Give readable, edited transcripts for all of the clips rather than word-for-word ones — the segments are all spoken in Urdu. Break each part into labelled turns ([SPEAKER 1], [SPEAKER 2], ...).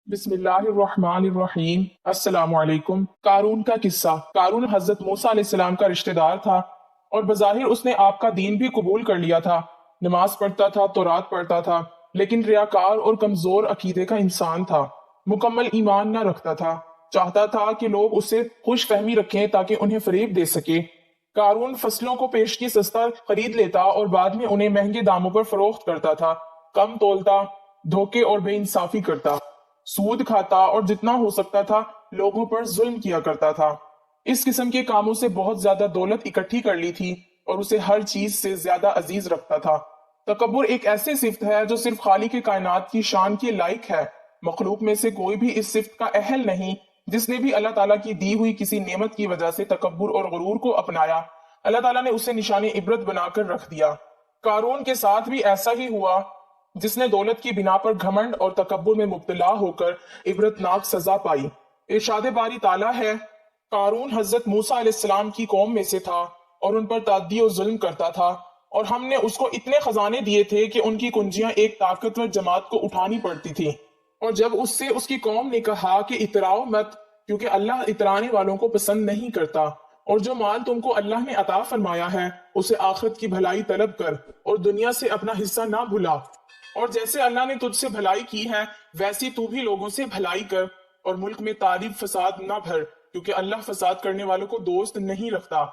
[SPEAKER 1] بسم اللہ الرحمن الرحیم۔ السلام علیکم۔ قارون کا قصہ۔ قارون حضرت موسیٰ علیہ السلام کا رشتہ دار تھا اور بظاہر اس نے آپ کا دین بھی قبول کر لیا تھا، نماز پڑھتا تھا، تورات پڑھتا تھا، لیکن ریاکار اور کمزور عقیدے کا انسان تھا، مکمل ایمان نہ رکھتا تھا، چاہتا تھا کہ لوگ اسے خوش فہمی رکھیں تاکہ انہیں فریب دے سکے۔ قارون فصلوں کو پیشگی سستا خرید لیتا اور بعد میں انہیں مہنگے داموں پر فروخت کرتا تھا، کم تولتا، دھوکے اور بے انصافی کرتا، سود کھاتا اور جتنا ہو سکتا تھا لوگوں پر ظلم کیا کرتا تھا۔ اس قسم کے کاموں سے بہت زیادہ دولت اکٹھی کر لی تھی اور اسے ہر چیز سے زیادہ عزیز رکھتا تھا۔ تکبر ایک ایسی صفت ہے جو صرف خالق کائنات کی شان کے لائق ہے۔ مخلوق میں سے کوئی بھی اس صفت کا اہل نہیں۔ جس نے بھی اللہ تعالیٰ کی دی ہوئی کسی نعمت کی وجہ سے تکبر اور غرور کو اپنایا، اللہ تعالیٰ نے اسے نشان عبرت بنا کر رکھ دیا۔ قارون کے ساتھ بھی ایسا ہی ہوا، جس نے دولت کی بنا پر گھمنڈ اور تکبر میں مبتلا ہو کر عبرتناک سزا پائی۔ ارشاد باری تعالیٰ ہے، قارون حضرت موسیٰ علیہ السلام کی قوم میں سے تھا اور ان پر تعدی و ظلم کرتا تھا، اور ہم نے اس کو اتنے خزانے دیے تھے کہ ان کی کنجیاں ایک طاقتور جماعت کو اٹھانی پڑتی تھی۔ اور جب اس سے اس کی قوم نے کہا کہ اتراؤ مت، کیونکہ اللہ اترانے والوں کو پسند نہیں کرتا، اور جو مال تم کو اللہ نے عطا فرمایا ہے اسے آخرت کی بھلائی طلب کر اور دنیا سے اپنا حصہ نہ بھلا، اور جیسے اللہ نے تجھ سے بھلائی کی ہے ویسی تو بھی لوگوں سے بھلائی کر، اور ملک میں تعریب فساد نہ بھر، کیونکہ اللہ فساد کرنے والوں کو دوست نہیں رکھتا۔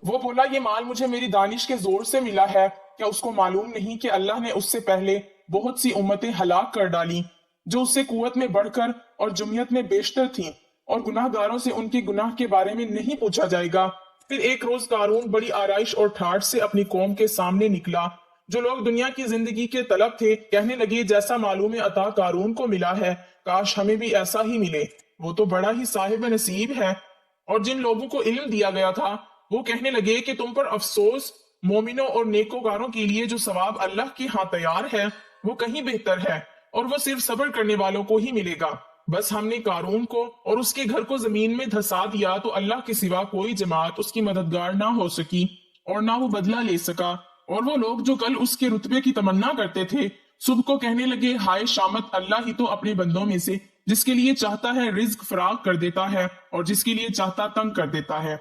[SPEAKER 1] وہ بولا، یہ مال مجھے میری دانش کے زور سے ملا ہے، کیا اس کو معلوم نہیں کہ اللہ نے اس سے پہلے بہت سی امتیں ہلاک کر ڈالی جو اس سے قوت میں بڑھ کر اور جمعیت میں بیشتر تھیں، اور گناہ گاروں سے ان کے گناہ کے بارے میں نہیں پوچھا جائے گا۔ پھر ایک روز قارون بڑی آرائش اور ٹھاٹھ سے اپنی قوم کے سامنے نکلا۔ جو لوگ دنیا کی زندگی کے طلب تھے کہنے لگے، جیسا معلوم عطا قارون کو ملا ہے کاش ہمیں بھی ایسا ہی ملے، وہ تو بڑا ہی صاحب نصیب ہے۔ اور جن لوگوں کو علم دیا گیا تھا وہ کہنے لگے کہ تم پر افسوس، مومنوں اور نیکوکاروں کے لیے جو ثواب اللہ کے ہاں تیار ہے وہ کہیں بہتر ہے، اور وہ صرف صبر کرنے والوں کو ہی ملے گا۔ بس ہم نے قارون کو اور اس کے گھر کو زمین میں دھسا دیا تو اللہ کے سوا کوئی جماعت اس کی مددگار نہ ہو سکی اور نہ وہ بدلہ لے سکا۔ اور وہ لوگ جو کل اس کے رتبے کی تمنا کرتے تھے صبح کو کہنے لگے، ہائے شامت، اللہ ہی تو اپنے بندوں میں سے جس کے لیے چاہتا ہے رزق فراغ کر دیتا ہے اور جس کے لیے چاہتا تنگ کر دیتا ہے۔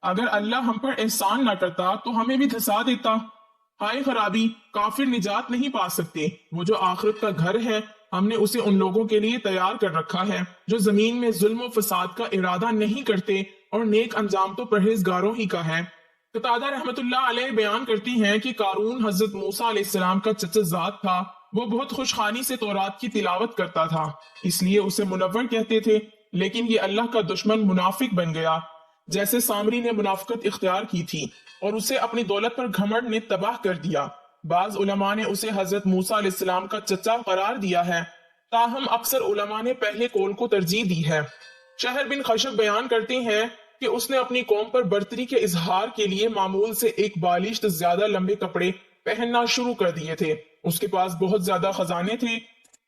[SPEAKER 1] اگر اللہ ہم پر احسان نہ کرتا تو ہمیں بھی دھسا دیتا۔ ہائے خرابی، کافر نجات نہیں پا سکتے۔ وہ جو آخرت کا گھر ہے ہم نے اسے ان لوگوں کے لیے تیار کر رکھا ہے جو زمین میں ظلم و فساد کا ارادہ نہیں کرتے، اور نیک انجام تو پرہیزگاروں ہی کا ہے۔ قتادہ رحمت اللہ علیہ بیان کرتی ہیں کہ قارون حضرت موسیٰ علیہ السلام کا چچا زاد تھا۔ وہ بہت خوشخوانی سے تورات کی تلاوت کرتا تھا، اس لیے اسے منور کہتے تھے، لیکن یہ اللہ کا دشمن منافق بن گیا، جیسے سامری نے منافقت اختیار کی تھی، اور اسے اپنی دولت پر گھمنڈ نے تباہ کر دیا۔ بعض علماء نے اسے حضرت موسیٰ علیہ السلام کا چچا قرار دیا ہے، تاہم اکثر علماء نے پہلے قول کو ترجیح دی ہے۔ شہر بن خشب بیان کرتے ہیں کہ اس نے اپنی قوم پر برتری کے اظہار کے لیے معمول سے ایک بالشت زیادہ لمبے کپڑے پہننا شروع کر دیے تھے۔ اس کے پاس بہت زیادہ خزانے تھے،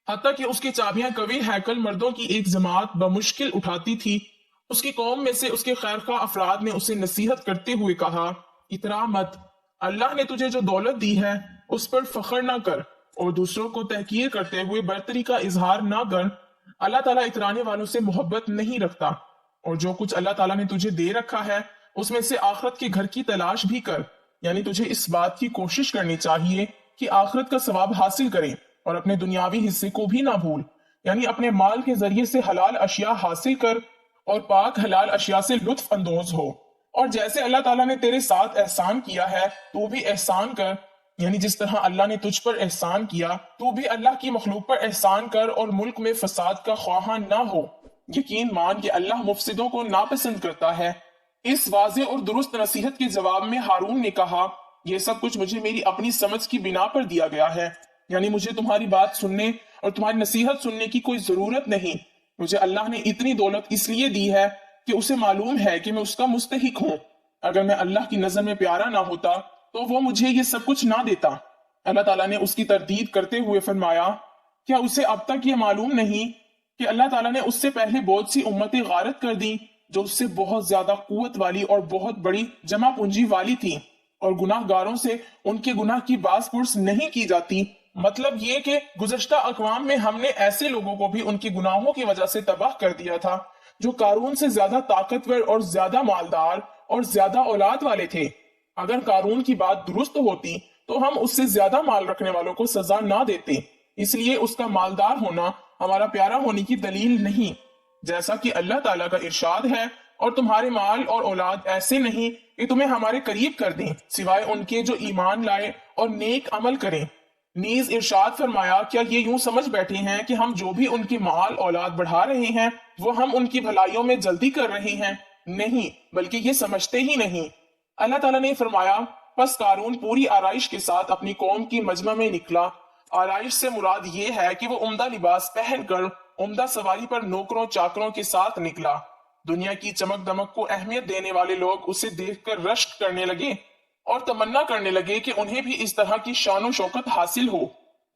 [SPEAKER 1] حتیٰ کہ اس کی چابیاں قوی ہیکل مردوں کی ایک جماعت بمشکل اٹھاتی تھی۔ اس کی قوم میں سے اس کے خیرخواہ افراد نے اسے نصیحت کرتے ہوئے کہا، اترا مت، اللہ نے تجھے جو دولت دی ہے اس پر فخر نہ کر اور دوسروں کو تحقیر کرتے ہوئے برتری کا اظہار نہ کر۔ اللہ تعالیٰ اترانے والوں سے محبت نہیں رکھتا، اور جو کچھ اللہ تعالیٰ نے تجھے دے رکھا ہے اس میں سے آخرت کے گھر کی تلاش بھی کر، یعنی تجھے اس بات کی کوشش کرنی چاہیے کہ آخرت کا ثواب حاصل کرے، اور اپنے دنیاوی حصے کو بھی نہ بھول، یعنی اپنے مال کے ذریعے سے حلال اشیاء حاصل کر اور پاک حلال اشیاء سے لطف اندوز ہو، اور جیسے اللہ تعالیٰ نے تیرے ساتھ احسان کیا ہے تو بھی احسان کر، یعنی جس طرح اللہ نے تجھ پر احسان کیا تو بھی اللہ کی مخلوق پر احسان کر، اور ملک میں فساد کا خواہاں نہ ہو۔ یقین مان کہ اللہ مفسدوں کو ناپسند کرتا ہے۔ اس واضح اور درست نصیحت کے جواب میں ہارون نے کہا، یہ سب کچھ مجھے میری اپنی سمجھ کی بنا پر دیا گیا ہے، یعنی مجھے تمہاری بات سننے اور تمہاری نصیحت سننے کی کوئی ضرورت نہیں۔ مجھے اللہ نے اتنی دولت اس لیے دی ہے کہ اسے معلوم ہے کہ میں اس کا مستحق ہوں۔ اگر میں اللہ کی نظر میں پیارا نہ ہوتا تو وہ مجھے یہ سب کچھ نہ دیتا۔ اللہ تعالیٰ نے اس کی تردید کرتے ہوئے فرمایا، کیا اسے اب تک یہ معلوم نہیں کہ اللہ تعالیٰ نے اس سے پہلے بہت سی امتیں غارت کر دیں جو اس سے بہت زیادہ قوت والی اور بہت بڑی جمع پونجی والی تھیں، اور گناہ گاروں سے ان کے گناہ کی باز پرس نہیں کی جاتی، مطلب یہ کہ گزشتہ اقوام میں ہم نے ایسے لوگوں کو بھی ان کے گناہوں کی وجہ سے تباہ کر دیا تھا جو قارون سے زیادہ طاقتور اور زیادہ مالدار اور زیادہ اولاد والے تھے۔ اگر قارون کی بات درست ہوتی تو ہم اس سے زیادہ مال رکھنے والوں کو سزا نہ دیتے، اس لیے اس کا مالدار ہونا ہمارا پیارا ہونے کی دلیل نہیں، جیسا کہ اللہ تعالیٰ کا ارشاد ہے، اور تمہارے مال اور اولاد ایسے نہیں کہ تمہیں ہمارے قریب کر دیں سوائے ان کے جو ایمان لائے اور نیک عمل کریں۔ نیز ارشاد فرمایا، کیا یہ یوں سمجھ بیٹھے ہیں کہ ہم جو بھی ان کی مال اولاد بڑھا رہے ہیں وہ ہم ان کی بھلائیوں میں جلدی کر رہے ہیں؟ نہیں، بلکہ یہ سمجھتے ہی نہیں۔ اللہ تعالیٰ نے فرمایا، پس قارون پوری آرائش کے ساتھ اپنی قوم کی مجمع میں نکلا۔ آرائش سے مراد یہ ہے کہ وہ عمدہ لباس پہن کر عمدہ سواری پر نوکروں چاکروں کے ساتھ نکلا۔ دنیا کی چمک دمک کو اہمیت دینے والے لوگ اسے دیکھ کر رشک کرنے لگے اور تمنا کرنے لگے کہ انہیں بھی اس طرح کی شان و شوکت حاصل ہو،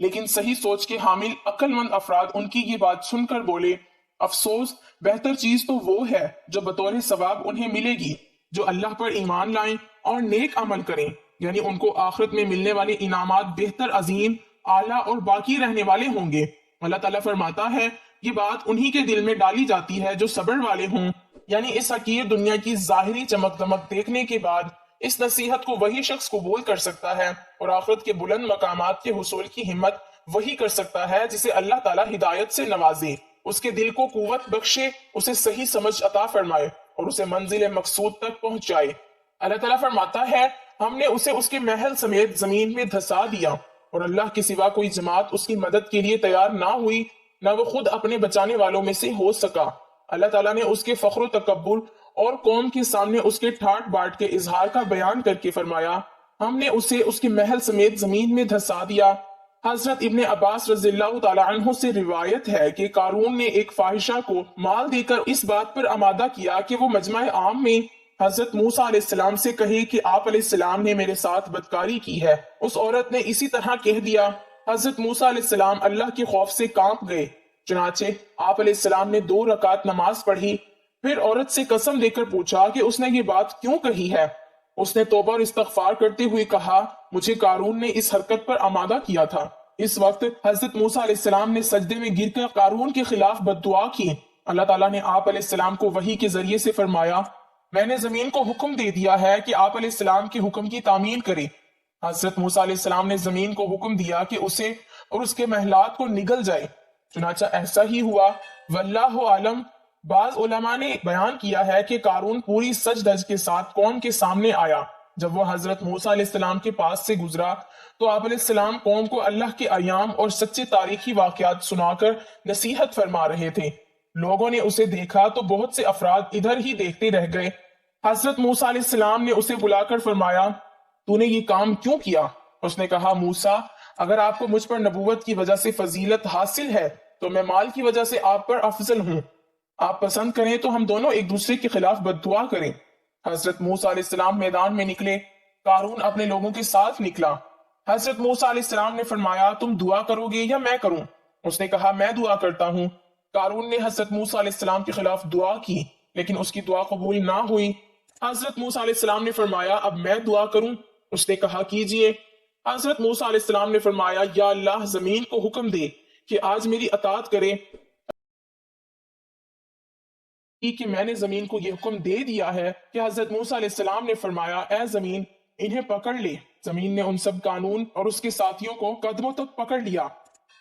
[SPEAKER 1] لیکن صحیح سوچ کے حامل عقل مند افراد ان کی یہ بات سن کر بولے، افسوس، بہتر چیز تو وہ ہے جو بطور ثواب انہیں ملے گی جو اللہ پر ایمان لائیں اور نیک عمل کریں، یعنی ان کو آخرت میں ملنے والے انعامات بہتر، عظیم، اعلیٰ اور باقی رہنے والے ہوں گے۔ اللہ تعالیٰ فرماتا ہے، یہ بات انہی کے دل میں ڈالی جاتی ہے جو صبر والے ہوں، یعنی اس حقیر دنیا کی ظاہری چمک دمک دیکھنے کے بعد اس نصیحت کو وہی شخص قبول کر سکتا ہے، اور آخرت کے بلند مقامات کے حصول کی ہمت وہی کر سکتا ہے جسے اللہ تعالیٰ ہدایت سے نوازے، اس کے دل کو قوت بخشے، اسے صحیح سمجھ عطا فرمائے اور اسے منزل مقصود تک پہنچائے۔ اللہ تعالیٰ فرماتا ہے، ہم نے اسے اس کے محل سمیت زمین میں دھسا دیا، اور اللہ کے سوا کوئی جماعت اس کی مدد کے لیے تیار نہ ہوئی، نہ وہ خود اپنے بچانے والوں میں سے ہو سکا۔ اللہ تعالیٰ نے اس کے فخر و تکبر اور قوم کے سامنے اس کے ٹھاٹ باٹ کے اظہار کا بیان کر کے فرمایا، ہم نے اسے اس کے محل سمیت زمین میں دھسا دیا۔ حضرت ابن عباس رضی اللہ تعالیٰ عنہ سے روایت ہے کہ قارون نے ایک فاحشہ کو مال دے کر اس بات پر آمادہ کیا کہ وہ مجمع عام میں حضرت موسیٰ علیہ السلام سے کہے کہ آپ علیہ السلام نے میرے ساتھ بدکاری کی ہے۔ اس عورت نے اسی طرح کہہ دیا۔ حضرت موسیٰ علیہ السلام اللہ کے خوف سے کانپ گئے، چنانچہ آپ علیہ السلام نے 2 رکعت نماز پڑھی، پھر عورت سے قسم دے کر پوچھا کہ اس نے یہ بات کیوں کہی ہے؟ اس نے توبہ اور استغفار کرتے ہوئے کہا، مجھے قارون نے اس حرکت پر آمادہ کیا تھا۔ اس وقت حضرت موسیٰ علیہ السلام نے سجدے میں گر کر قارون کے خلاف بد دعا کی۔ اللہ تعالیٰ نے آپ علیہ السلام کو وحی کے ذریعے سے فرمایا، میں نے زمین کو حکم دے دیا ہے کہ آپ علیہ السلام کے حکم کی تعمیل کرے۔ حضرت موسیٰ علیہ السلام نے زمین کو حکم دیا کہ اسے اور اس کے محلات کو نگل جائے، چنانچہ ایسا ہی ہوا۔ واللہ عالم۔ بعض علماء نے بیان کیا ہے کہ قارون پوری سج دج کے ساتھ قوم کے سامنے آیا۔ جب وہ حضرت موسیٰ علیہ السلام کے پاس سے گزرا تو آپ علیہ السلام قوم کو اللہ کے ایام اور سچے تاریخی واقعات سنا کر نصیحت فرما رہے تھے۔ لوگوں نے اسے دیکھا تو بہت سے افراد ادھر ہی دیکھتے رہ گئے۔ حضرت موسیٰ علیہ السلام نے اسے بلا کر فرمایا، تو نے یہ کام کیوں کیا؟ اس نے کہا، موسیٰ، اگر آپ کو مجھ پر نبوت کی وجہ سے فضیلت حاصل ہے تو میں مال کی وجہ سے آپ پر افضل ہوں۔ آپ پسند کریں تو ہم دونوں ایک دوسرے کے خلاف بد دعا کریں۔ حضرت موسیٰ علیہ السلام میدان میں نکلے، قارون اپنے لوگوں کے ساتھ نکلا۔ حضرت موسیٰ علیہ السلام نے فرمایا، تم دعا کرو گے یا میں کروں؟ اس نے کہا، میں دعا کرتا ہوں۔ قارون نے حضرت موسیٰ علیہ السلام کے خلاف دعا کی، لیکن اس کی دعا قبول نہ ہوئی۔ حضرت موسیٰ علیہ السلام نے فرمایا، اب میں دعا کروں؟ اس نے کہا، کیجئے۔ حضرت موسیٰ علیہ السلام نے فرمایا، یا اللہ، زمین کو حکم دے کہ آج میری اطاعت کرے کہ میں نے زمین کو یہ حکم دے دیا ہے کہ حضرت موسیٰ علیہ السلام نے فرمایا، اے زمین، انہیں پکڑ لے۔ زمین نے ان سب قانون اور اس کے ساتھیوں کو قدموں تک پکڑ لیا۔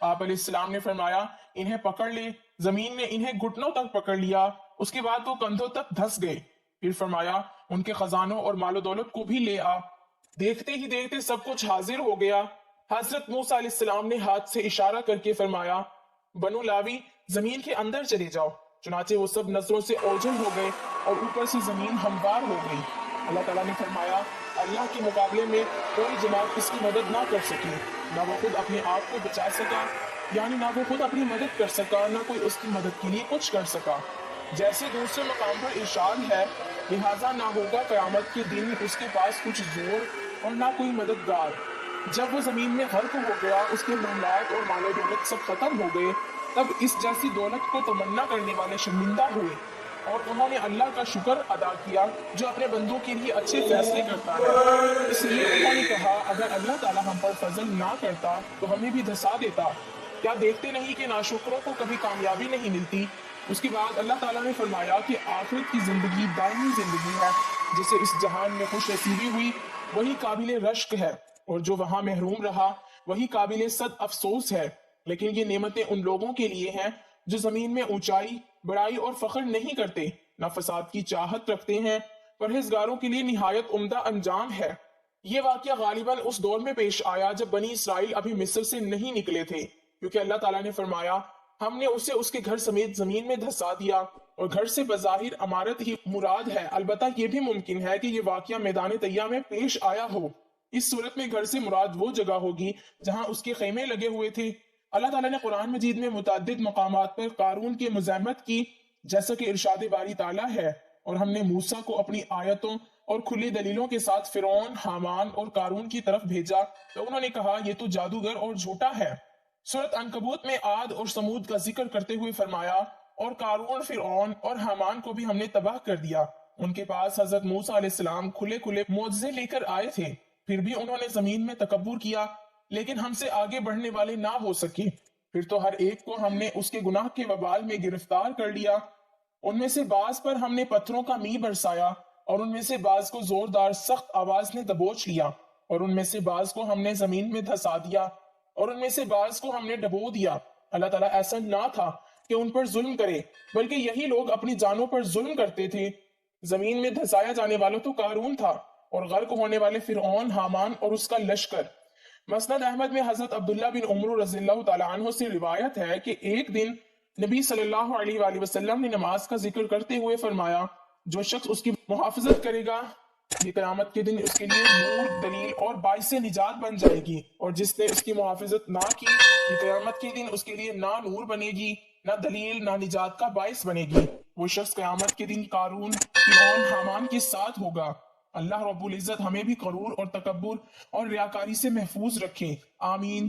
[SPEAKER 1] آپ علیہ السلام نے فرمایا، انہیں پکڑ لے۔ زمین نے انہیں گھٹنوں تک پکڑ لیا، اس کے بعد وہ کندھوں تک دھس گئے۔ پھر فرمایا، ان کے خزانوں اور مال و دولت کو بھی لے آ۔ دیکھتے ہی دیکھتے سب کچھ حاضر ہو گیا۔ حضرت موسیٰ علیہ السلام نے ہاتھ سے اشارہ کر کے فرمایا، بنو لاوی، زمین کے اندر چلے جاؤ۔ چنانچہ وہ سب نظروں سے اوجھل ہو گئے اور اوپر سے زمین ہموار ہو گئی۔ اللہ تعالیٰ نے فرمایا، اللہ کے مقابلے میں کوئی جماعت اس کی مدد نہ کر سکی، نہ وہ خود اپنے آپ کو بچا سکا، یعنی نہ وہ خود اپنی مدد کر سکا، نہ کوئی اس کی مدد کے لیے کچھ کر سکا۔ جیسے دوسرے مقام پر ارشاد ہے، لہٰذا نہ ہوگا قیامت کے دن اس کے پاس کچھ زور اور نہ کوئی مددگار۔ جب وہ زمین میں غرق ہو گیا، اس کے معاملات اور مال و دولت سب ختم ہو گئے، تب اس جیسی دولت کو تمنا کرنے والے شرمندہ ہوئے۔ اور انہوں نے اللہ کا شکر ادا کیا جو اپنے بندوں کے لیے اچھے فیصلے کرتا ہے۔ اس لیے انہوں نے کہا اگر اللہ تعالیٰ ہم پر فضل نہ کرتا تو ہمیں بھی دھسا دیتا۔ کیا دیکھتے نہیں کہ ناشکروں کو کبھی کامیابی نہیں ملتی؟ اس کے بعد اللہ تعالیٰ نے فرمایا کہ آخرت کی زندگی دائمی زندگی ہے، جسے اس جہان میں خوش نصیبی ہوئی وہی قابل رشک ہے، اور جو وہاں محروم رہا وہی قابل صد افسوس ہے۔ لیکن یہ نعمتیں ان لوگوں کے لیے ہیں جو زمین میں اونچائی، بڑائی اور فخر نہیں کرتے، نہ فساد کی چاہت رکھتے ہیں، پرہیزگاروں کے لیے نہایت عمدہ انجام ہے۔ یہ واقعہ غالباً اس دور میں پیش آیا جب بنی اسرائیل ابھی مصر سے نہیں نکلے تھے، کیونکہ اللہ تعالیٰ نے فرمایا ہم نے اسے اس کے گھر سمیت زمین میں دھسا دیا، اور گھر سے بظاہر عمارت ہی مراد ہے، البتہ یہ بھی ممکن ہے کہ یہ واقعہ میدان طیہ میں پیش آیا ہو۔ اس صورت میں گھر سے مراد وہ جگہ ہوگی جہاں اس کے خیمے لگے ہوئے تھے۔ اللہ تعالیٰ نے قرآن مجید میں متعدد مقامات پر قارون کی مذمت کی، جیسا کہ ارشاد باری تعالیٰ ہے، اور ہم نے موسیٰ کو اپنی آیتوں اور کھلی دلیلوں کے ساتھ فرعون، حامان اور قارون کی طرف بھیجا تو انہوں نے کہا یہ تو جادوگر اور جھوٹا ہے۔ سورۃ عنکبوت میں عاد اور سمود کا ذکر کرتے ہوئے فرمایا اور قارون، فرعون اور حامان کو بھی ہم نے تباہ کر دیا۔ ان کے پاس حضرت موسیٰ علیہ السلام کھلے کھلے معجزے لے کر آئے تھے، پھر بھی انہوں نے زمین میں تکبر کیا، لیکن ہم سے آگے بڑھنے والے نہ ہو سکے۔ پھر تو ہر ایک کو ہم نے اس کے گناہ کے وبال میں گرفتار کر لیا۔ ان میں سے بعض پر ہم نے پتھروں کا می برسایا، اور ان میں سے بعض کو زوردار سخت آواز نے دبوچ لیا، اور ان میں سے بعض کو ہم نے زمین میں دھسا دیا، اور ان میں سے بعض کو ہم نے ڈبو دیا۔ اللہ تعالیٰ ایسا نہ تھا کہ ان پر ظلم کرے، بلکہ یہی لوگ اپنی جانوں پر ظلم کرتے تھے۔ زمین میں دھسایا جانے والوں تو قارون تھا، اور غرق ہونے والے فرعون، حامان اور اس کا لشکر۔ مسند احمد میں حضرت عبداللہ بن عمر رضی اللہ تعالیٰ عنہ سے روایت ہے کہ ایک دن نبی صلی اللہ علیہ وآلہ وسلم نے نماز کا ذکر کرتے ہوئے فرمایا جو شخص اس کی محافظت کرے گا یہ قیامت کے دن اس کے لیے نور، دلیل اور باعث نجات بن جائے گی، اور جس نے اس کی محافظت نہ کی یہ قیامت کے دن اس کے لیے نہ نور بنے گی، نہ دلیل، نہ نجات کا باعث بنے گی۔ وہ شخص قیامت کے دن قارون، فرعون، حامان کے ساتھ ہوگا۔ اللہ رب العزت ہمیں بھی غرور اور تکبر اور ریاکاری سے محفوظ رکھے، آمین۔